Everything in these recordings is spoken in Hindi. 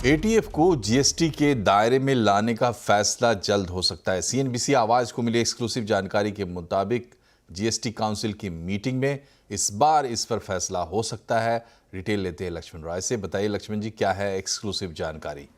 एटीएफ को जीएसटी के दायरे में लाने का फैसला जल्द हो सकता है। सीएनबीसी आवाज को मिली एक्सक्लूसिव जानकारी के मुताबिक जीएसटी काउंसिल की मीटिंग में इस बार इस पर फैसला हो सकता है। डिटेल लेते हैं लक्ष्मण राय से। बताइए लक्ष्मण जी, क्या है एक्सक्लूसिव जानकारी?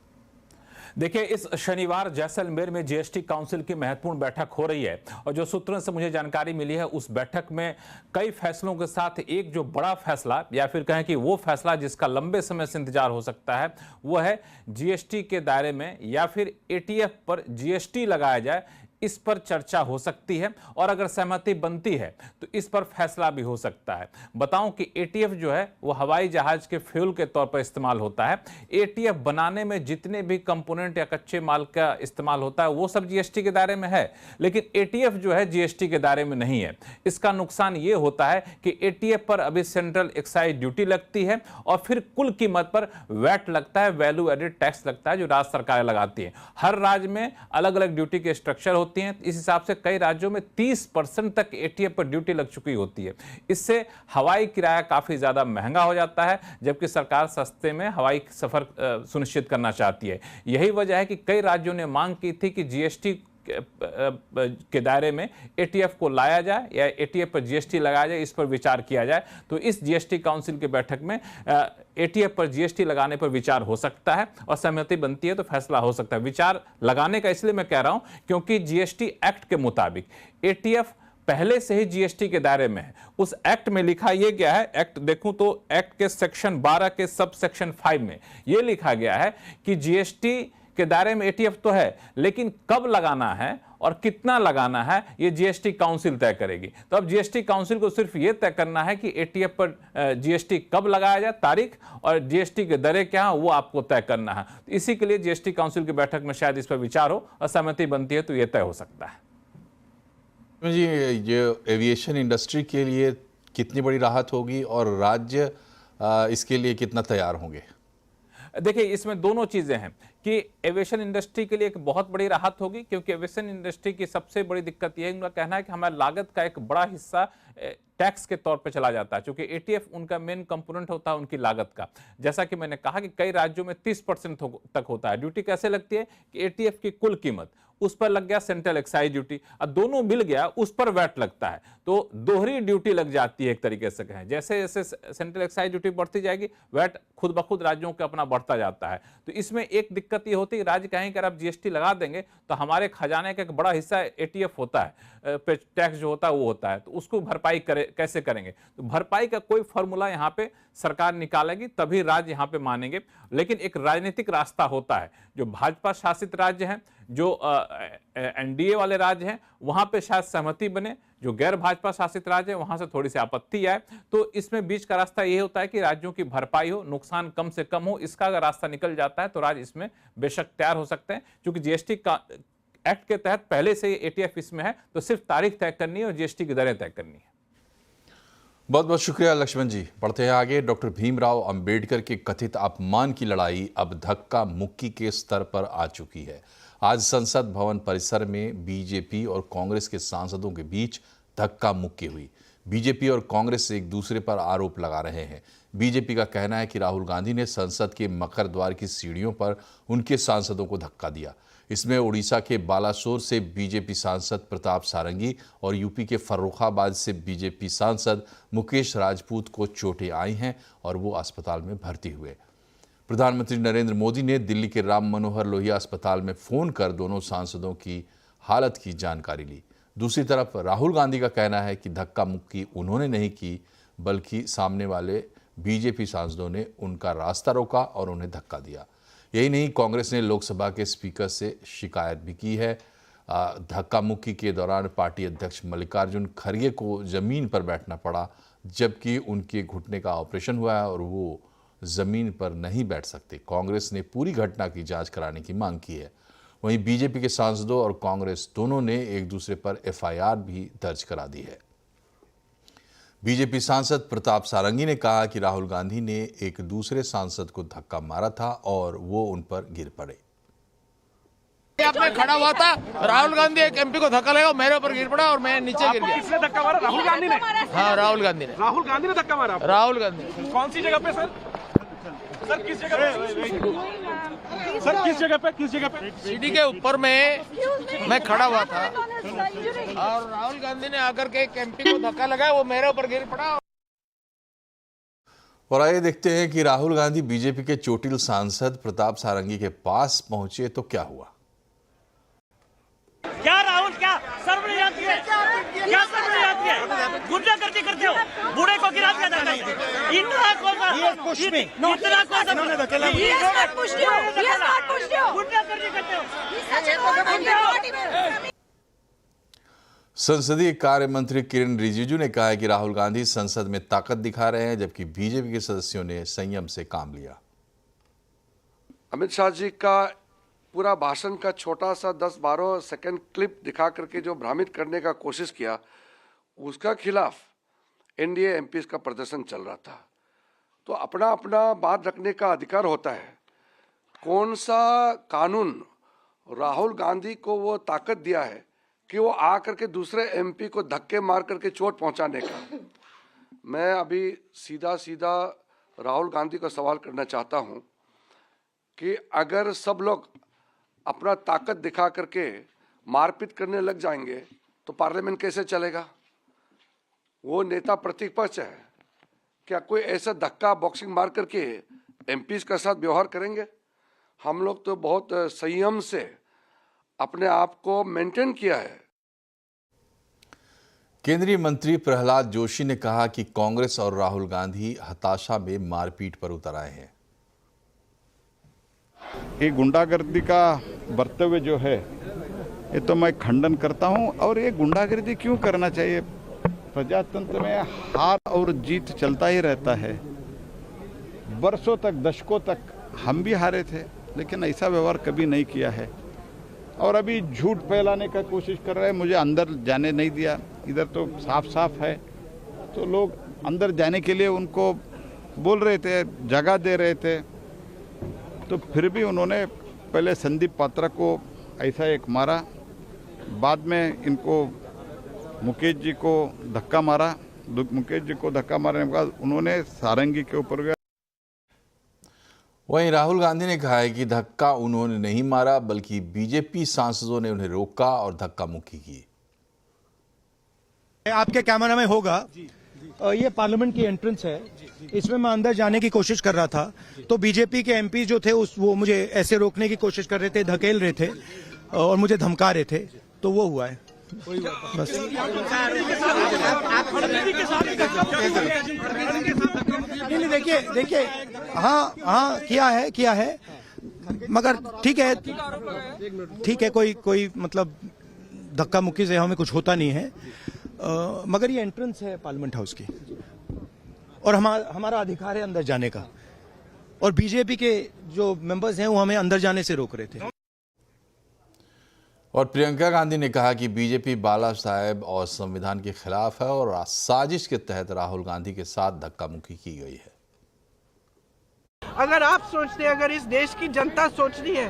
देखिए, इस शनिवार जैसलमेर में जीएसटी काउंसिल की महत्वपूर्ण बैठक हो रही है और जो सूत्रों से मुझे जानकारी मिली है उस बैठक में कई फैसलों के साथ एक जो बड़ा फैसला या फिर कहें कि वो फैसला जिसका लंबे समय से इंतजार हो सकता है वो है जीएसटी के दायरे में या फिर एटीएफ पर जीएसटी लगाया जाए, इस पर चर्चा हो सकती है और अगर सहमति बनती है तो इस पर फैसला भी हो सकता है। बताऊं कि एटीएफ जो है वो हवाई जहाज के फ्यूल के तौर पर इस्तेमाल होता है। एटीएफ बनाने में जितने भी कंपोनेंट या कच्चे माल का इस्तेमाल होता है वो सब जीएसटी के दायरे में है, लेकिन एटीएफ जो है जीएसटी के दायरे में नहीं है। इसका नुकसान ये होता है कि एटीएफ पर अभी सेंट्रल एक्साइज ड्यूटी लगती है और फिर कुल कीमत पर वैट लगता है, वैल्यू एडेड टैक्स लगता है, जो राज्य सरकारें लगाती है। हर राज्य में अलग अलग ड्यूटी के स्ट्रक्चर होती हैं। इस हिसाब से कई राज्यों में 30% तक एटीएफ पर ड्यूटी लग चुकी होती है। इससे हवाई किराया काफी ज्यादा महंगा हो जाता है, जबकि सरकार सस्ते में हवाई सफर सुनिश्चित करना चाहती है। यही वजह है कि कई राज्यों ने मांग की थी कि जीएसटी के दायरे में एटीएफ को लाया जाए या एटीएफ पर जीएसटी लगाया जाए, इस पर विचार किया जाए। तो इस जीएसटी काउंसिल की बैठक में एटीएफ पर जीएसटी लगाने पर विचार हो सकता है और सहमति बनती है तो फैसला हो सकता है। विचार लगाने का इसलिए मैं कह रहा हूं क्योंकि जीएसटी एक्ट के मुताबिक एटीएफ पहले से ही जीएसटी के दायरे में है। उस एक्ट में लिखा यह गया है, एक्ट देखूं तो एक्ट के सेक्शन 12 के सब सेक्शन 5 में यह लिखा गया है कि जीएसटी के दायरे में एटीएफ तो है, लेकिन कब लगाना है और कितना लगाना है ये जीएसटी काउंसिल तय करेगी। तो अब जीएसटी काउंसिल को सिर्फ ये तय करना है कि एटीएफ पर जीएसटी कब लगाया जाए, तारीख, और जीएसटी के दरें क्या है वो आपको तय करना है। तो इसी के लिए जीएसटी काउंसिल की बैठक में शायद इस पर विचार हो और सहमति बनती है तो ये तय हो सकता है। जी, ये एविएशन इंडस्ट्री के लिए कितनी बड़ी राहत होगी और राज्य इसके लिए कितना तैयार होंगे? देखिए, इसमें दोनों चीजें हैं कि एविएशन इंडस्ट्री के लिए एक बहुत बड़ी राहत होगी, क्योंकि एविएशन इंडस्ट्री की सबसे बड़ी दिक्कत यह है, उनका कहना है कि हमारी लागत का एक बड़ा हिस्सा टैक्स के तौर पे चला जाता है, क्योंकि एटीएफ उनका मेन कंपोनेंट होता है उनकी लागत का। जैसा कि मैंने कहा कि कई राज्यों में 30% तक होता है। ड्यूटी कैसे लगती है कि एटीएफ की कुल कीमत उस पर लग गया सेंट्रल एक्साइज ड्यूटी और दोनों मिल गया उस पर वैट लगता है, तो दोहरी ड्यूटी लग जाती है एक तरीके से कहें। जैसे जैसे सेंट्रल एक्साइज ड्यूटी बढ़ती जाएगी वैट खुद ब खुद राज्यों का अपना बढ़ता जाता है। तो इसमें एक दिक्कत ये होती है, राज्य कहें कि अगर आप जीएसटी लगा देंगे तो हमारे खजाने का एक बड़ा हिस्सा एटीएफ होता है, टैक्स जो होता है वो होता है, तो उसको भरपाई कैसे करेंगे? तो भरपाई का कोई फॉर्मूला यहाँ पे सरकार निकालेगी तभी राज्य यहाँ पे मानेंगे। लेकिन एक राजनीतिक रास्ता होता है, जो भाजपा शासित राज्य हैं, जो एनडीए वाले राज्य हैं, वहां पे शायद सहमति बने, जो गैर भाजपा शासित राज्य है वहां से थोड़ी सी आपत्ति आए। तो इसमें बीच का रास्ता ये होता है कि राज्यों की भरपाई हो, नुकसान कम से कम हो। इसका अगर रास्ता निकल जाता है तो राज्य इसमें बेशक तैयार हो सकते हैं, क्योंकि जीएसटी का एक्ट के तहत पहले से एटीएफ इसमें है, तो सिर्फ तारीख तय करनी है और जीएसटी की दरें तय करनी है। बहुत बहुत शुक्रिया लक्ष्मण जी। बढ़ते हैं आगे। डॉक्टर भीमराव अंबेडकर के कथित अपमान की लड़ाई अब धक्का मुक्की के स्तर पर आ चुकी है। आज संसद भवन परिसर में बीजेपी और कांग्रेस के सांसदों के बीच धक्का मुक्की हुई। बीजेपी और कांग्रेस एक दूसरे पर आरोप लगा रहे हैं। बीजेपी का कहना है कि राहुल गांधी ने संसद के मकर द्वार की सीढ़ियों पर उनके सांसदों को धक्का दिया। इसमें उड़ीसा के बालासोर से बीजेपी सांसद प्रताप सारंगी और यूपी के फर्रुखाबाद से बीजेपी सांसद मुकेश राजपूत को चोटें आई हैं और वो अस्पताल में भर्ती हुए। प्रधानमंत्री नरेंद्र मोदी ने दिल्ली के राम मनोहर लोहिया अस्पताल में फ़ोन कर दोनों सांसदों की हालत की जानकारी ली। दूसरी तरफ राहुल गांधी का कहना है कि धक्का मुक्की उन्होंने नहीं की, बल्कि सामने वाले बीजेपी सांसदों ने उनका रास्ता रोका और उन्हें धक्का दिया। यही नहीं, कांग्रेस ने लोकसभा के स्पीकर से शिकायत भी की है। धक्का मुक्की के दौरान पार्टी अध्यक्ष मल्लिकार्जुन खड़गे को जमीन पर बैठना पड़ा, जबकि उनके घुटने का ऑपरेशन हुआ है और वो जमीन पर नहीं बैठ सकते। कांग्रेस ने पूरी घटना की जांच कराने की मांग की है। वहीं बीजेपी के सांसदों और कांग्रेस दोनों ने एक दूसरे पर एफआईआर भी दर्ज करा दी है। बीजेपी सांसद प्रताप सारंगी ने कहा कि राहुल गांधी ने एक दूसरे सांसद को धक्का मारा था और वो उन पर गिर पड़े। आपने खड़ा हुआ था, राहुल गांधी एक एमपी को धक्का लगा, मेरे ऊपर गिर पड़ा और मैं नीचे गिर गया। किसने धक्का मारा? राहुल गांधी ने? हाँ, राहुल गांधी ने। राहुल गांधी ने धक्का मारा? राहुल गांधी। कौन सी जगह पे सर? किस जगह पे सीढ़ी के ऊपर में मैं खड़ा हुआ था और राहुल गांधी ने आकर के एक एमपी को धक्का लगाया, वो मेरे ऊपर गिर पड़ा। और आइए देखते हैं कि राहुल गांधी बीजेपी के चोटिल सांसद प्रताप सारंगी के पास पहुंचे तो क्या हुआ। क्या राहुल, क्या शर्म नहीं आती है? क्या शर्म नहीं आती है? गुंडागर्दी करते हो, बूढ़े को गिरा दिया जाता है। इतना कौन गुंडागर्दी करते हो? संसदीय कार्य मंत्री किरण रिजिजू ने कहा है कि राहुल गांधी संसद में ताकत दिखा रहे हैं, जबकि बीजेपी के सदस्यों ने संयम से काम लिया। अमित शाह जी का पूरा भाषण का छोटा सा 10-12 सेकंड क्लिप दिखा करके जो भ्रमित करने का कोशिश किया, उसका खिलाफ एनडीए एमपीज का प्रदर्शन चल रहा था। तो अपना अपना बात रखने का अधिकार होता है। कौन सा कानून राहुल गांधी को वो ताकत दिया है कि वो आ करके दूसरे एमपी को धक्के मार करके चोट पहुंचाने का? मैं अभी सीधा सीधा राहुल गांधी को सवाल करना चाहता हूं कि अगर सब लोग अपना ताकत दिखा करके मारपीट करने लग जाएंगे तो पार्लियामेंट कैसे चलेगा? वो नेता प्रतिपक्ष है, क्या कोई ऐसा धक्का बॉक्सिंग मार करके एमपीज के साथ व्यवहार करेंगे? हम लोग तो बहुत संयम से अपने आप को मेंटेन किया है। केंद्रीय मंत्री प्रहलाद जोशी ने कहा कि कांग्रेस और राहुल गांधी हताशा में मारपीट पर उतर आए हैं। ये गुंडागर्दी का बर्तव्य जो है, ये तो मैं खंडन करता हूं। और ये गुंडागर्दी क्यों करना चाहिए? प्रजातंत्र में हार और जीत चलता ही रहता है। वर्षों तक, दशकों तक हम भी हारे थे, लेकिन ऐसा व्यवहार कभी नहीं किया है। और अभी झूठ फैलाने का कोशिश कर रहे हैं, मुझे अंदर जाने नहीं दिया। इधर तो साफ साफ है, तो लोग अंदर जाने के लिए उनको बोल रहे थे, जगह दे रहे थे। तो फिर भी उन्होंने पहले संदीप पात्रा को ऐसा एक मारा, बाद में इनको मुकेश जी को धक्का मारा। मुकेश जी को धक्का मारने के बाद उन्होंने सारंगी के ऊपर गया। वहीं राहुल गांधी ने कहा है कि धक्का उन्होंने नहीं मारा, बल्कि बीजेपी सांसदों ने उन्हें रोका और धक्का मुक्की की। आपके कैमरा में होगा, ये पार्लियामेंट की एंट्रेंस है, इसमें मैं अंदर जाने की कोशिश कर रहा था, तो बीजेपी के एमपी जो थे वो मुझे ऐसे रोकने की कोशिश कर रहे थे, धकेल रहे थे और मुझे धमका रहे थे, तो वो हुआ है बस। नहीं, देखिए हाँ किया है, मगर ठीक है, कोई मतलब धक्का मुक्की से हमें कुछ होता नहीं है, मगर ये एंट्रेंस है पार्लियामेंट हाउस की और हमारा अधिकार है अंदर जाने का, और बीजेपी के जो मेंबर्स हैं वो हमें अंदर जाने से रोक रहे थे। और प्रियंका गांधी ने कहा कि बीजेपी बाला साहेब और संविधान के खिलाफ है और साजिश के तहत राहुल गांधी के साथ धक्का मुक्की की गई है। अगर आप सोचते हैं, अगर इस देश की जनता सोच रही है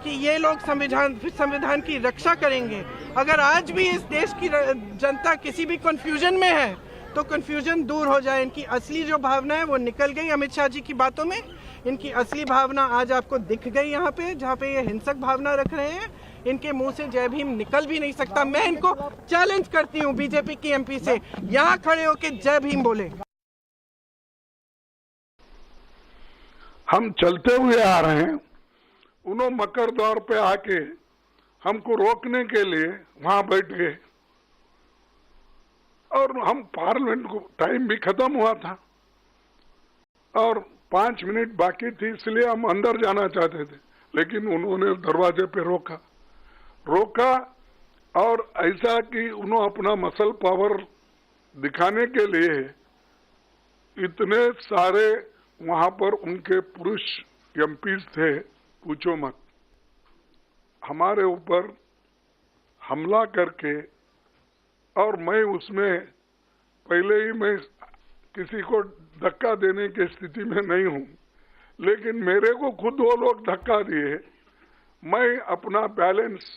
कि ये लोग संविधान की रक्षा करेंगे, अगर आज भी इस देश की जनता किसी भी कंफ्यूजन में है, तो कंफ्यूजन दूर हो जाए। इनकी असली जो भावना है वो निकल गई अमित शाह जी की बातों में। इनकी असली भावना आज आपको दिख गई यहाँ पे, जहाँ पे ये हिंसक भावना रख रहे हैं। इनके मुंह से जय भीम निकल भी नहीं सकता। मैं इनको चैलेंज करती हूँ बीजेपी की एमपी से, यहाँ खड़े होके जय भीम बोले। हम चलते हुए आ रहे हैं, उन्होंने मकर द्वार पे आके हमको रोकने के लिए वहां बैठ गए और हम पार्लियामेंट को टाइम भी खत्म हुआ था और 5 मिनट बाकी थी, इसलिए हम अंदर जाना चाहते थे, लेकिन उन्होंने दरवाजे पे रोका और ऐसा कि उन्होंने अपना मसल पावर दिखाने के लिए इतने सारे वहां पर उनके पुरुष एमपीज थे, पूछो मत। हमारे ऊपर हमला करके, और मैं उसमें पहले ही मैं किसी को धक्का देने की स्थिति में नहीं हूं, लेकिन मेरे को खुद वो लोग धक्का दिए, मैं अपना बैलेंस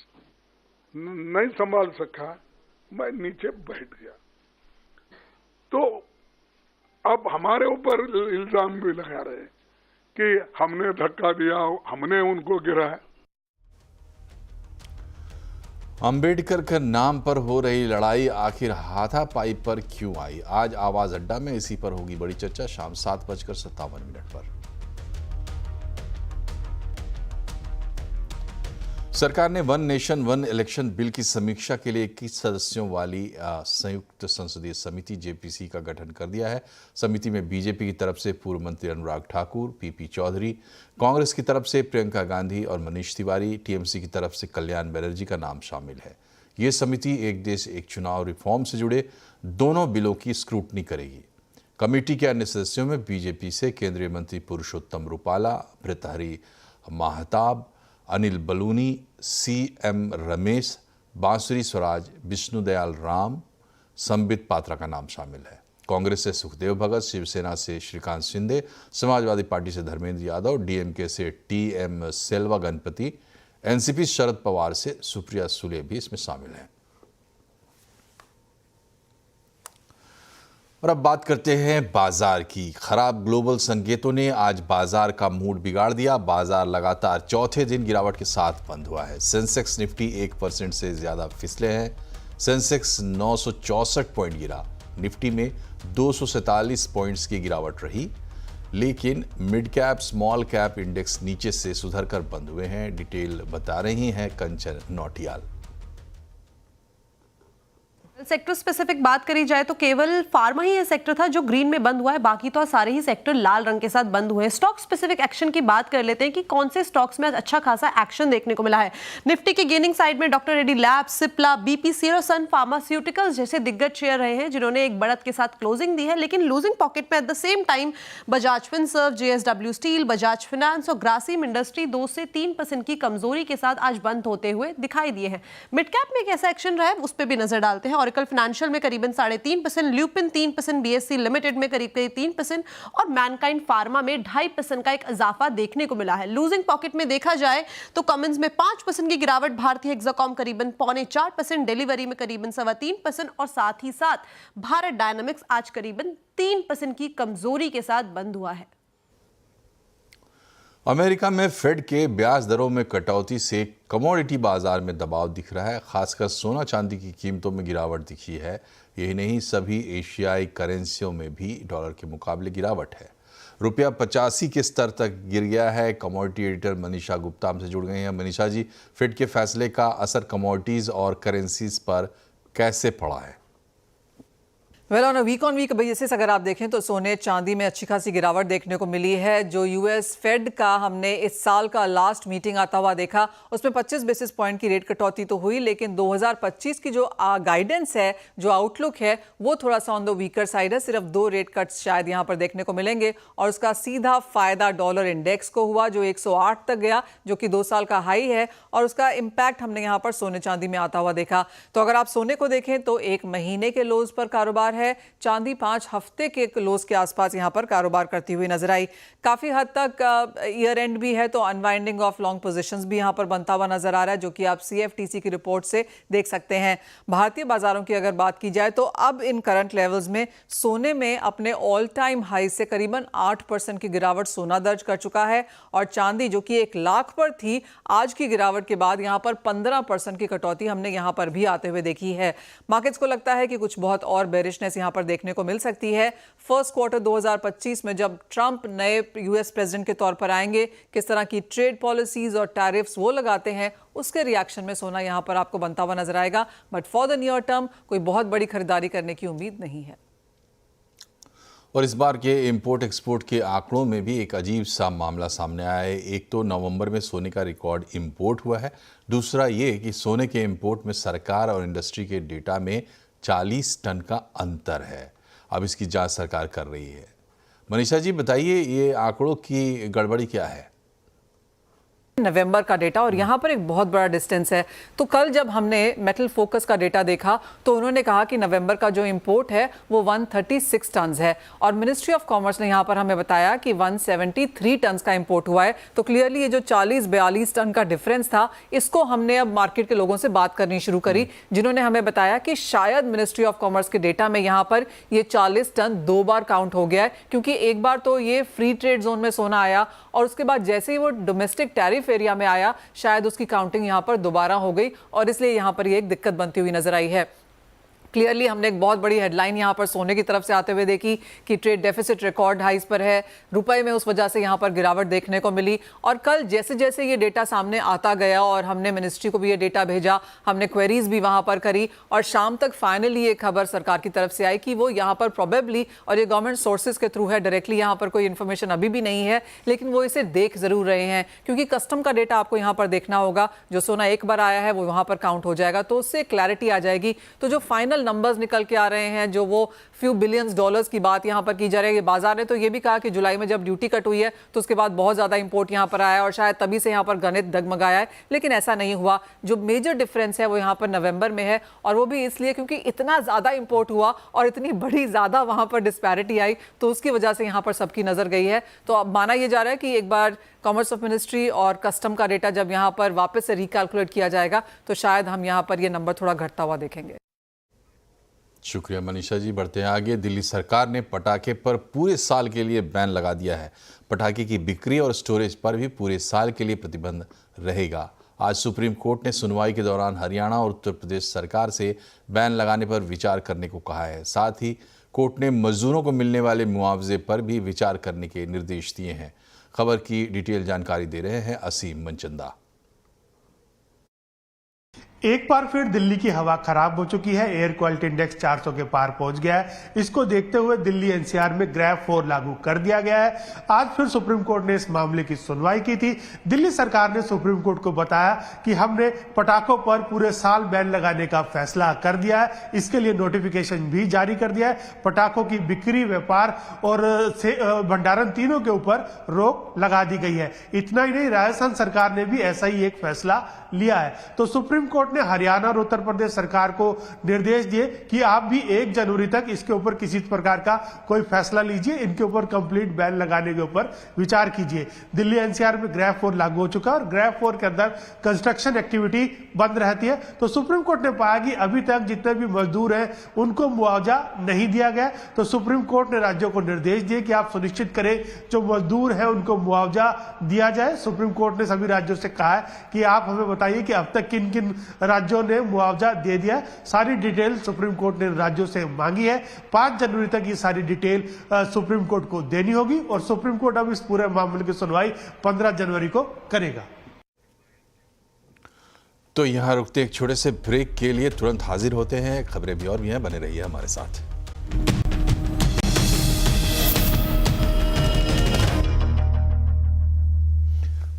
नहीं संभाल सका, मैं नीचे बैठ गया। तो अब हमारे ऊपर इल्जाम भी लगा रहे कि हमने धक्का दिया, हमने उनको गिराया। अंबेडकर के नाम पर हो रही लड़ाई आखिर हाथापाई पर क्यों आई? आज आवाज अड्डा में इसी पर होगी बड़ी चर्चा, शाम 7:57 पर। सरकार ने one nation one election bill की समीक्षा के लिए 21 सदस्यों वाली संयुक्त संसदीय समिति जेपीसी का गठन कर दिया है। समिति में बीजेपी की तरफ से पूर्व मंत्री अनुराग ठाकुर, पीपी चौधरी, कांग्रेस की तरफ से प्रियंका गांधी और मनीष तिवारी, टीएमसी की तरफ से कल्याण बनर्जी का नाम शामिल है। ये समिति एक देश एक चुनाव रिफॉर्म से जुड़े दोनों बिलों की स्क्रूटनी करेगी। कमेटी के अन्य सदस्यों में बीजेपी से केंद्रीय मंत्री पुरुषोत्तम रूपाला, भृतहरि महताब, अनिल बलूनी, सीएम रमेश, बांसुरी स्वराज, विष्णुदयाल राम, संबित पात्रा का नाम शामिल है। कांग्रेस से सुखदेव भगत, शिवसेना से श्रीकांत शिंदे, समाजवादी पार्टी से धर्मेंद्र यादव, डीएमके से टीएम सेल्वा गणपति, एनसीपी शरद पवार से सुप्रिया सुले भी इसमें शामिल हैं। और अब बात करते हैं बाजार की। खराब ग्लोबल संकेतों ने आज बाजार का मूड बिगाड़ दिया। बाजार लगातार चौथे दिन गिरावट के साथ बंद हुआ है। सेंसेक्स निफ्टी 1% से ज्यादा फिसले हैं। सेंसेक्स 964 पॉइंट गिरा। निफ्टी में 247 पॉइंट्स की गिरावट रही, लेकिन mid cap small cap index नीचे से सुधर कर बंद हुए हैं। डिटेल बता रही हैं कंचन नौटियाल। सेक्टर स्पेसिफिक बात करी जाए तो केवल फार्मा ही ये सेक्टर था जो ग्रीन में बंद हुआ है, बाकी तो सारे ही सेक्टर लाल रंग के साथ बंद हुए हैं। स्टॉक स्पेसिफिक एक्शन की बात कर लेते हैं कि कौन से स्टॉक्स में अच्छा खासा एक्शन देखने को मिला है। निफ्टी की गेनिंग साइड में doctor Reddy labs, Cipla, BPCL और सन फार्मास्यूटिकल्स जैसे दिग्गज शेयर रहे हैं जिन्होंने एक बढ़त के साथ क्लोजिंग दी है, लेकिन लूजिंग पॉकेट में at the same time Bajaj Finserv, JSW steel, Bajaj finance और ग्रासिम इंडस्ट्री 2 से 3% की कमजोरी के साथ आज बंद होते हुए दिखाई दिए हैं। मिड कैप में कैसा एक्शन रहा है उस पर भी नजर डालते हैं। ऑरेकल फाइनेंशियल में करीबन 3.5%, ल्यूपिन 3%, बीएससी लिमिटेड में करीब 3% और मैनकाइंड फार्मा में 2.5% का एक इजाफा देखने को मिला है। लूजिंग पॉकेट में देखा जाए तो कमिंस में 5% की गिरावट, भारतीय हेक्साकॉम करीबन 3.25%, डिलीवरी में करीबन 3.25% और साथ ही साथ भारत डायनामिक्स आज करीबन 3% की कमजोरी के साथ बंद हुआ है। अमेरिका में फेड के ब्याज दरों में कटौती से कमोडिटी बाजार में दबाव दिख रहा है। खासकर सोना चांदी की कीमतों में गिरावट दिखी है। यही नहीं, सभी एशियाई करेंसियों में भी डॉलर के मुकाबले गिरावट है। रुपया 85 के स्तर तक गिर गया है। कमोडिटी एडिटर मनीषा गुप्ता हमसे जुड़ गई हैं। मनीषा जी, फेड के फैसले का असर कमोडिटीज और करेंसीज पर कैसे पड़ा है? वेल, ऑन वीक बेसिस अगर आप देखें तो सोने चांदी में अच्छी खासी गिरावट देखने को मिली है। जो यूएस फेड का हमने इस साल का लास्ट मीटिंग आता हुआ देखा, उसमें 25 बेसिस पॉइंट की रेट कटौती तो हुई, लेकिन 2025 की जो गाइडेंस है, जो आउटलुक है, वो थोड़ा सा ऑन द वीकर साइड है। सिर्फ 2 रेट कट्स शायद यहाँ पर देखने को मिलेंगे और उसका सीधा फायदा डॉलर इंडेक्स को हुआ जो 108 तक गया, जो कि 2 साल का हाई है, और उसका इम्पैक्ट हमने यहाँ पर सोने चांदी में आता हुआ देखा। तो अगर आप सोने को देखें तो 1 महीने के लोज पर कारोबार है। चांदी 5 हफ्ते के लोज के आसपास यहां पर कारोबार करती हुई नजर आई। काफी हद तक ईयर एंड भी है तो अनवाइंडिंग ऑफ लॉन्ग पोजीशंस भी यहां पर बनता हुआ नजर आ रहा है, जो कि आप सीएफटीसी की रिपोर्ट से देख सकते हैं। भारतीय बाजारों की अगर बात की जाए तो अब इन करंट लेवल्स में सोने में अपने ऑल टाइम हाई से करीबन 8% की गिरावट सोना दर्ज कर चुका है, और चांदी जो कि 1 लाख पर थी, आज की गिरावट के बाद यहां पर 15% की कटौती हमने यहां पर भी आते हुए देखी है। मार्केट्स को लगता है कि कुछ बहुत और बेरिशनेस यहां पर देखने को मिल सकती है। फर्स्ट क्वार्टर 2025 में जब ट्रंप नए यूएस प्रेसिडेंट के तौर पर आएंगे, किस तरह की ट्रेड पॉलिसीज और टैरिफ्स वो लगाते हैं, उसके रिएक्शन में सोना यहां पर आपको बनता हुआ नजर आएगा। But for the near term कोई बहुत बड़ी खरीदारी करने की उम्मीद नहीं है। और इस बार के इंपोर्ट एक्सपोर्ट के आंकड़ों में भी एक अजीब सा मामला सामने आया है। एक तो नवंबर में सोने का रिकॉर्ड इंपोर्ट हुआ है, दूसरा ये कि सोने के इंपोर्ट में सरकार और इंडस्ट्री के डेटा में 40 टन का अंतर है। अब इसकी जांच सरकार कर रही है। मनीषा जी बताइए, ये आंकड़ों की गड़बड़ी क्या है? नवंबर का डेटा, और यहाँ पर एक बहुत बड़ा डिस्टेंस है। तो कल जब हमने मेटल फोकस का डेटा देखा तो उन्होंने कहा कि नवंबर का जो इंपोर्ट है वो 136 टन है, और मिनिस्ट्री ऑफ कॉमर्स ने यहाँ पर हमें बताया कि 173 टन का इंपोर्ट हुआ है। तो क्लियरली ये जो 40-42 टन का डिफरेंस था, इसको हमने अब मार्केट के लोगों से बात करनी शुरू करी, जिन्होंने हमें बताया कि शायद मिनिस्ट्री ऑफ कॉमर्स के डेटा में यहाँ पर ये 40 टन 2 बार काउंट हो गया है, क्योंकि एक बार तो ये फ्री ट्रेड जोन में सोना आया और उसके बाद जैसे ही वो डोमेस्टिक टैरिफ एरिया में आया, शायद उसकी काउंटिंग यहाँ पर दोबारा हो गई, और इसलिए यहाँ पर ये एक दिक्कत बनती हुई नजर आई है। क्लियरली हमने एक बहुत बड़ी हेडलाइन यहाँ पर सोने की तरफ से आते हुए देखी कि ट्रेड डेफिसिट रिकॉर्ड हाइज पर है, रुपए में उस वजह से यहाँ पर गिरावट देखने को मिली। और कल जैसे जैसे ये डेटा सामने आता गया और हमने मिनिस्ट्री को भी ये डेटा भेजा, हमने क्वेरीज भी वहाँ पर करी, और शाम तक फाइनली ये खबर सरकार की तरफ से आई कि वो यहाँ पर प्रोबेबली, और ये गवर्नमेंट सोर्सेज के थ्रू है, डायरेक्टली यहाँ पर कोई इन्फॉर्मेशन अभी भी नहीं है, लेकिन वो इसे देख जरूर रहे हैं, क्योंकि कस्टम का डेटा आपको यहाँ पर देखना होगा। जो सोना एक बार आया है वो वहाँ पर काउंट हो जाएगा, तो उससे क्लैरिटी आ जाएगी। तो जो फाइनल नंबर्स निकल के आ रहे हैं, जो वो फ्यू बिलियंस डॉलर्स की बात यहाँ पर की जा रही है, बाजार ने तो ये भी कहा कि जुलाई में जब ड्यूटी कट हुई है तो उसके बाद बहुत ज्यादा इंपोर्ट यहाँ पर आया और शायद तभी से यहाँ पर गणित डगमगाया है, लेकिन ऐसा नहीं हुआ। जो मेजर डिफरेंस है वो यहाँ पर नवंबर में है, और वो भी इसलिए क्योंकि इतना ज्यादा इंपोर्ट हुआ और इतनी बड़ी ज्यादा वहां पर डिस्पैरिटी आई, तो उसकी वजह से यहाँ पर सबकी नजर गई है। तो अब माना यह जा रहा है कि एक बार कॉमर्स ऑफ मिनिस्ट्री और कस्टम का डेटा जब यहाँ पर वापस से रिकैलकुलेट किया जाएगा तो शायद हम यहाँ पर ये नंबर थोड़ा घटता हुआ देखेंगे। शुक्रिया मनीषा जी। बढ़ते हैं आगे। दिल्ली सरकार ने पटाखे पर पूरे साल के लिए बैन लगा दिया है। पटाखे की बिक्री और स्टोरेज पर भी पूरे साल के लिए प्रतिबंध रहेगा। आज सुप्रीम कोर्ट ने सुनवाई के दौरान हरियाणा और उत्तर प्रदेश सरकार से बैन लगाने पर विचार करने को कहा है। साथ ही कोर्ट ने मजदूरों को मिलने वाले मुआवजे पर भी विचार करने के निर्देश दिए हैं। खबर की डिटेल जानकारी दे रहे हैं असीम मनचंदा। एक बार फिर दिल्ली की हवा खराब हो चुकी है। एयर क्वालिटी इंडेक्स 400 के पार पहुंच गया है। इसको देखते हुए दिल्ली एनसीआर में ग्रैब 4 लागू कर दिया गया है। आज फिर सुप्रीम कोर्ट ने इस मामले की सुनवाई की थी। दिल्ली सरकार ने सुप्रीम कोर्ट को बताया कि हमने पटाखों पर पूरे साल बैन लगाने का फैसला कर दिया है। इसके लिए नोटिफिकेशन भी जारी कर दिया है। पटाखों की बिक्री, व्यापार और भंडारण तीनों के ऊपर रोक लगा दी गई है। इतना ही नहीं, राजस्थान सरकार ने भी ऐसा ही एक फैसला लिया है। तो सुप्रीम कोर्ट ने हरियाणा और उत्तर प्रदेश सरकार को निर्देश दिए कि आप भी 1 जनवरी तक इसके ऊपर किसी प्रकार का कोई फैसला लीजिए, इनके ऊपर कंप्लीट बैन लगाने के ऊपर विचार कीजिए। दिल्ली एनसीआर में ग्रैब 4 लागू हो चुका है और ग्रैब 4 के अंदर कंस्ट्रक्शन एक्टिविटी बंद रहती है। तो सुप्रीम कोर्ट ने पाया कि अभी तक जितने भी मजदूर हैं उनको मुआवजा नहीं दिया गया। तो सुप्रीम कोर्ट ने राज्यों को निर्देश दिए कि आप सुनिश्चित करें जो मजदूर हैं उनको मुआवजा दिया जाए। सुप्रीम कोर्ट ने सभी राज्यों से कहा है कि आप हमें बताइए कि अब तक किन किन राज्यों ने मुआवजा दे दिया। सारी डिटेल सुप्रीम कोर्ट ने राज्यों से मांगी है। 5 जनवरी तक ये सारी डिटेल सुप्रीम कोर्ट को देनी होगी और सुप्रीम कोर्ट अब इस पूरे मामले की सुनवाई 15 जनवरी को करेगा। तो यहां रुकते एक छोटे से ब्रेक के लिए तुरंत हाजिर होते हैं। खबरें भी और भी हैं, बने रहिए हमारे साथ।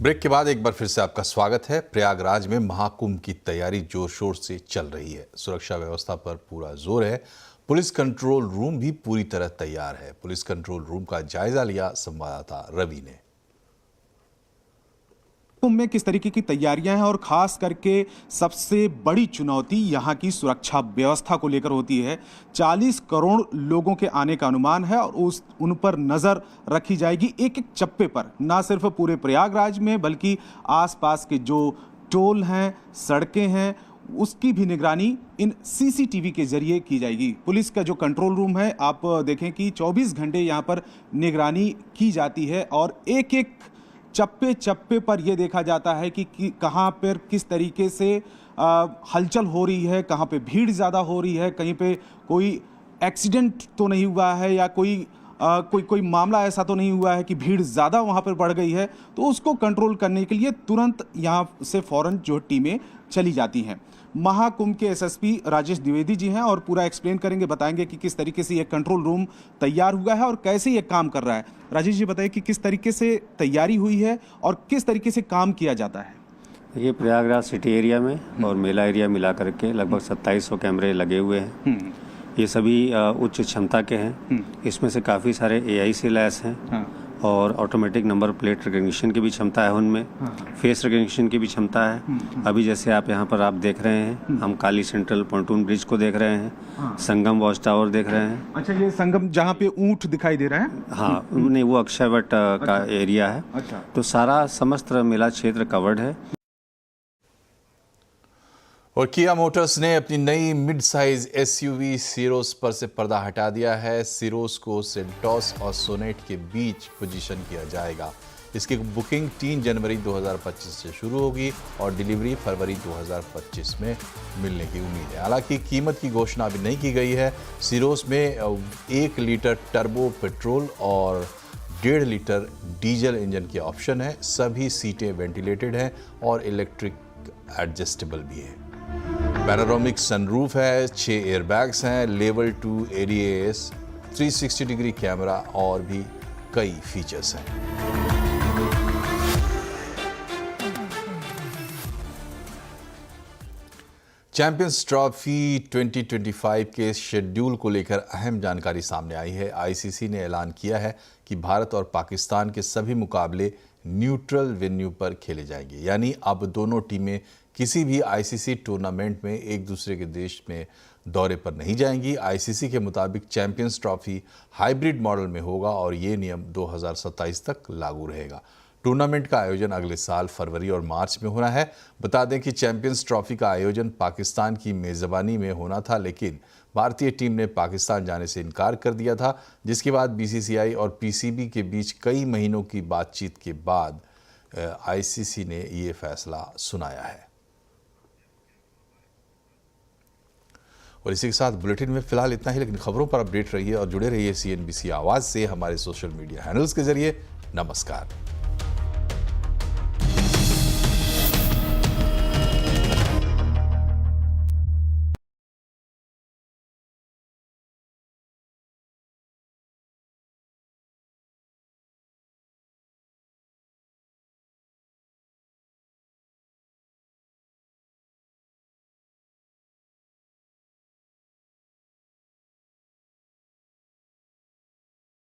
ब्रेक के बाद एक बार फिर से आपका स्वागत है। प्रयागराज में महाकुंभ की तैयारी जोर शोर से चल रही है। सुरक्षा व्यवस्था पर पूरा जोर है। पुलिस कंट्रोल रूम भी पूरी तरह तैयार है। पुलिस कंट्रोल रूम का जायजा लिया संवाददाता रवि ने। कुंभ में किस तरीके की तैयारियां हैं और खास करके सबसे बड़ी चुनौती यहाँ की सुरक्षा व्यवस्था को लेकर होती है। 40 करोड़ लोगों के आने का अनुमान है और उन पर नजर रखी जाएगी एक एक चप्पे पर, ना सिर्फ पूरे प्रयागराज में बल्कि आसपास के जो टोल हैं, सड़कें हैं, उसकी भी निगरानी इन सीसीटीवी के जरिए की जाएगी। पुलिस का जो कंट्रोल रूम है, आप देखें कि 24 घंटे यहाँ पर निगरानी की जाती है और एक एक चप्पे चप्पे पर यह देखा जाता है कि कहाँ पर किस तरीके से हलचल हो रही है, कहाँ पे भीड़ ज़्यादा हो रही है, कहीं पे कोई एक्सीडेंट तो नहीं हुआ है या कोई मामला ऐसा तो नहीं हुआ है कि भीड़ ज़्यादा वहाँ पर बढ़ गई है। तो उसको कंट्रोल करने के लिए तुरंत यहाँ से फ़ौरन जो टीमें चली जाती हैं। महाकुंभ के एसएसपी राजेश द्विवेदी जी हैं और पूरा एक्सप्लेन करेंगे, बताएंगे कि किस तरीके से ये कंट्रोल रूम तैयार हुआ है और कैसे ये काम कर रहा है। राजेश जी बताइए कि किस तरीके से तैयारी हुई है और किस तरीके से काम किया जाता है। ये प्रयागराज सिटी एरिया में और मेला एरिया मिला करके लगभग 2700 कैमरे लगे हुए हैं। ये सभी उच्च क्षमता के हैं। इसमें से काफ़ी सारे AI से लैस हैं और ऑटोमेटिक नंबर प्लेट रिकग्निशन की भी क्षमता है उनमें, फेस रिकग्निशन की भी क्षमता है। अभी जैसे आप यहाँ पर आप देख रहे हैं, हम काली सेंट्रल पॉन्टून ब्रिज को देख रहे हैं, संगम वॉच टावर देख रहे हैं। अच्छा, ये संगम जहाँ पे ऊंट दिखाई दे रहा है? हाँ, नहीं, वो अक्षय वट का एरिया है। अच्छा। तो सारा समस्त मेला क्षेत्र कवर्ड है। और किया मोटर्स ने अपनी नई मिड साइज एसयूवी सीरोस पर से पर्दा हटा दिया है। सीरोस को सेल्टॉस और सोनेट के बीच पोजीशन किया जाएगा। इसकी बुकिंग 3 जनवरी 2025 से शुरू होगी और डिलीवरी फरवरी 2025 में मिलने की उम्मीद है। हालांकि कीमत की घोषणा अभी नहीं की गई है। सीरोस में 1 लीटर टर्बो पेट्रोल और 1.5 लीटर डीजल इंजन के ऑप्शन है। सभी सीटें वेंटिलेटेड हैं और इलेक्ट्रिक एडजस्टेबल भी है। पैनोरामिक सनरूफ है, 6 एयरबैग्स हैं, लेवल 2 एडीएस, 360 डिग्री कैमरा और भी कई फीचर्स हैं। चैंपियंस ट्रॉफी 2025 के शेड्यूल को लेकर अहम जानकारी सामने आई है। आईसीसी ने ऐलान किया है कि भारत और पाकिस्तान के सभी मुकाबले न्यूट्रल वेन्यू पर खेले जाएंगे, यानी अब दोनों टीमें किसी भी आईसीसी टूर्नामेंट में एक दूसरे के देश में दौरे पर नहीं जाएंगी। आईसीसी के मुताबिक चैंपियंस ट्रॉफी हाइब्रिड मॉडल में होगा और ये नियम 2027 तक लागू रहेगा। टूर्नामेंट का आयोजन अगले साल फरवरी और मार्च में होना है। बता दें कि चैंपियंस ट्रॉफी का आयोजन पाकिस्तान की मेज़बानी में होना था, लेकिन भारतीय टीम ने पाकिस्तान जाने से इनकार कर दिया था, जिसके बाद बीसीसीआई और पीसीबी के बीच कई महीनों की बातचीत के बाद आईसीसी ने ये फैसला सुनाया है। और इसी के साथ बुलेटिन में फिलहाल इतना ही, लेकिन खबरों पर अपडेट रहिए और जुड़े रहिए सीएनबीसी आवाज़ से हमारे सोशल मीडिया हैंडल्स के जरिए। नमस्कार।